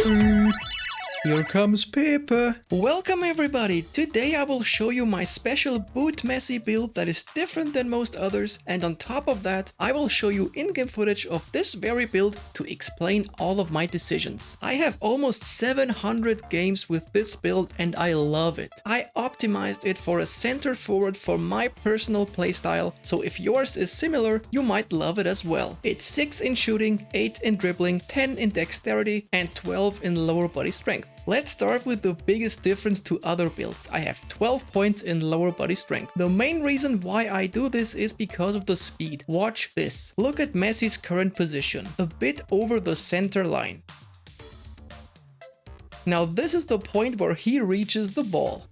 Here comes Pepe. Welcome everybody! Today I will show you my special Boot Messi build that is different than most others, and on top of that I will show you in-game footage of this very build to explain all of my decisions. I have almost 700 games with this build and I love it. I optimized it for a center forward for my personal playstyle, so if yours is similar, you might love it as well. It's 6 in shooting, 8 in dribbling, 10 in dexterity and 12 in lower body strength. Let's start with the biggest difference to other builds. I have 12 points in lower body strength. The main reason why I do this is because of the speed. Watch this. Look at Messi's current position, a bit over the center line. Now this is the point where he reaches the ball.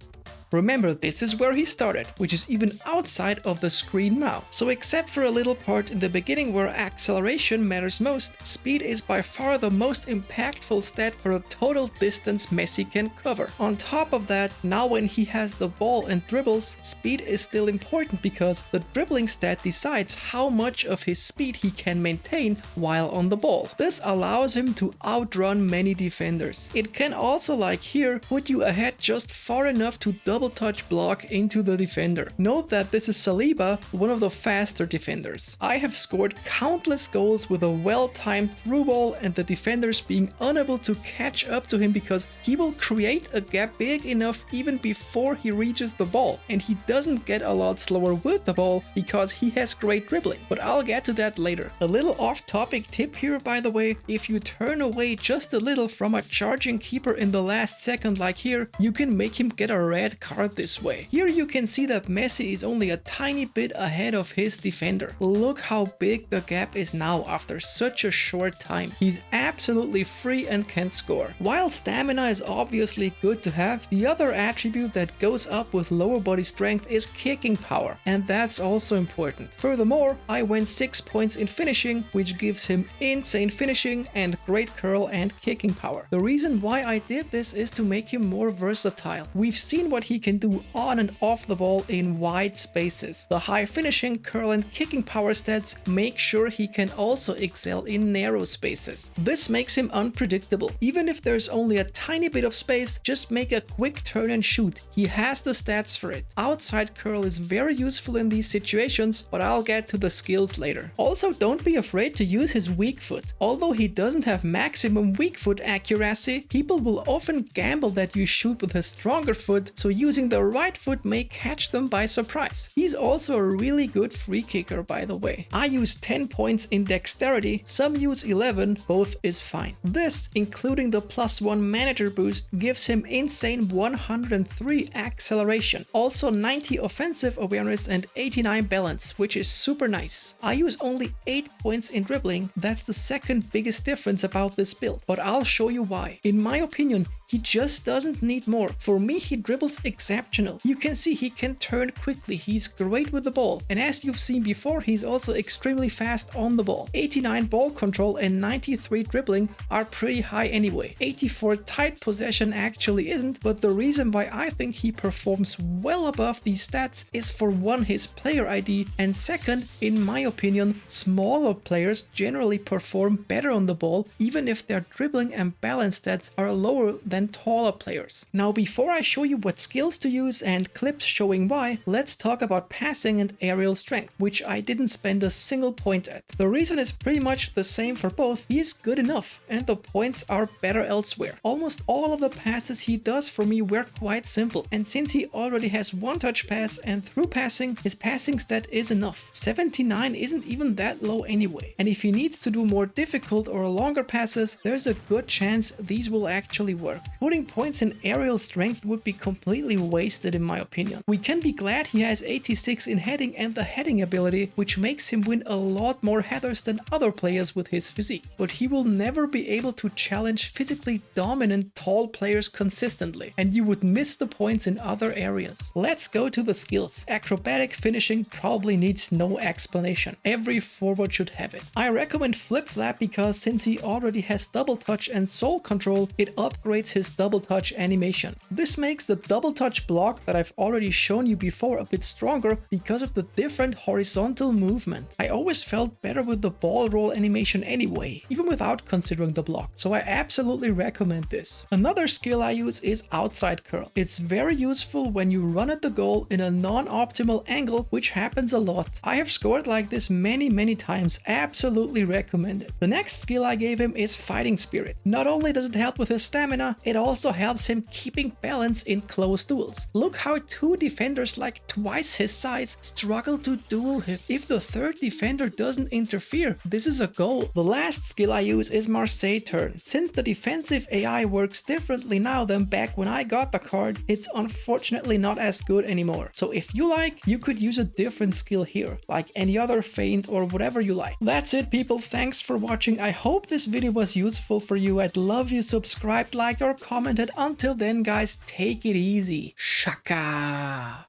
Remember, this is where he started, which is even outside of the screen now. So except for a little part in the beginning where acceleration matters most, speed is by far the most impactful stat for the total distance Messi can cover. On top of that, now when he has the ball and dribbles, speed is still important because the dribbling stat decides how much of his speed he can maintain while on the ball. This allows him to outrun many defenders. It can also, like here, put you ahead just far enough to double touch block into the defender. Note that this is Saliba, one of the faster defenders. I have scored countless goals with a well-timed through ball and the defenders being unable to catch up to him because he will create a gap big enough even before he reaches the ball, and he doesn't get a lot slower with the ball because he has great dribbling, but I'll get to that later. A little off-topic tip here, by the way: if you turn away just a little from a charging keeper in the last second like here, you can make him get a red card this way. Here you can see that Messi is only a tiny bit ahead of his defender. Look how big the gap is now after such a short time. He's absolutely free and can score. While stamina is obviously good to have, the other attribute that goes up with lower body strength is kicking power, and that's also important. Furthermore, I went 6 points in finishing, which gives him insane finishing and great curl and kicking power. The reason why I did this is to make him more versatile. We've seen what he can do on and off the ball in wide spaces. The high finishing, curl and kicking power stats make sure he can also excel in narrow spaces. This makes him unpredictable. Even if there's only a tiny bit of space, just make a quick turn and shoot. He has the stats for it. Outside curl is very useful in these situations, but I'll get to the skills later. Also, don't be afraid to use his weak foot. Although he doesn't have maximum weak foot accuracy, people will often gamble that you shoot with a stronger foot, so using the right foot may catch them by surprise. He's also a really good free kicker, by the way. I use 10 points in dexterity, some use 11, both is fine. This, including the +1 manager boost, gives him insane 103 acceleration, also 90 offensive awareness and 89 balance, which is super nice. I use only 8 points in dribbling. That's the second biggest difference about this build, but I'll show you why. In my opinion, he just doesn't need more. For me, he dribbles exceptional. You can see he can turn quickly, he's great with the ball, and as you've seen before, he's also extremely fast on the ball. 89 ball control and 93 dribbling are pretty high anyway. 84 tight possession actually isn't, but the reason why I think he performs well above these stats is for one, his player ID, and second, in my opinion, smaller players generally perform better on the ball, even if their dribbling and balance stats are lower than taller players. Now, before I show you what skills to use and clips showing why, let's talk about passing and aerial strength, which I didn't spend a single point at. The reason is pretty much the same for both. He is good enough and the points are better elsewhere. Almost all of the passes he does for me were quite simple, and since he already has one touch pass and through passing, his passing stat is enough. 79 isn't even that low anyway, and if he needs to do more difficult or longer passes, there's a good chance these will actually work. Putting points in aerial strength would be completely wasted in my opinion. We can be glad he has 86 in heading and the heading ability, which makes him win a lot more headers than other players with his physique, but he will never be able to challenge physically dominant tall players consistently, and you would miss the points in other areas. Let's go to the skills. Acrobatic finishing probably needs no explanation. Every forward should have it. I recommend flip flap because since he already has double touch and soul control, it upgrades his his double touch animation. This makes the double touch block that I've already shown you before a bit stronger because of the different horizontal movement. I always felt better with the ball roll animation anyway, even without considering the block, so I absolutely recommend this. Another skill I use is outside curl. It's very useful when you run at the goal in a non-optimal angle, which happens a lot. I have scored like this many times, absolutely recommend it. The next skill I gave him is fighting spirit. Not only does it help with his stamina, it also helps him keeping balance in close duels. Look how two defenders like twice his size struggle to duel him. If the third defender doesn't interfere, this is a goal. The last skill I use is Marseille Turn. Since the defensive AI works differently now than back when I got the card, it's unfortunately not as good anymore. So if you like, you could use a different skill here, like any other feint or whatever you like. That's it, people. Thanks for watching. I hope this video was useful for you. I'd love you subscribed, liked or commented. Until then, guys, take it easy. Shaka!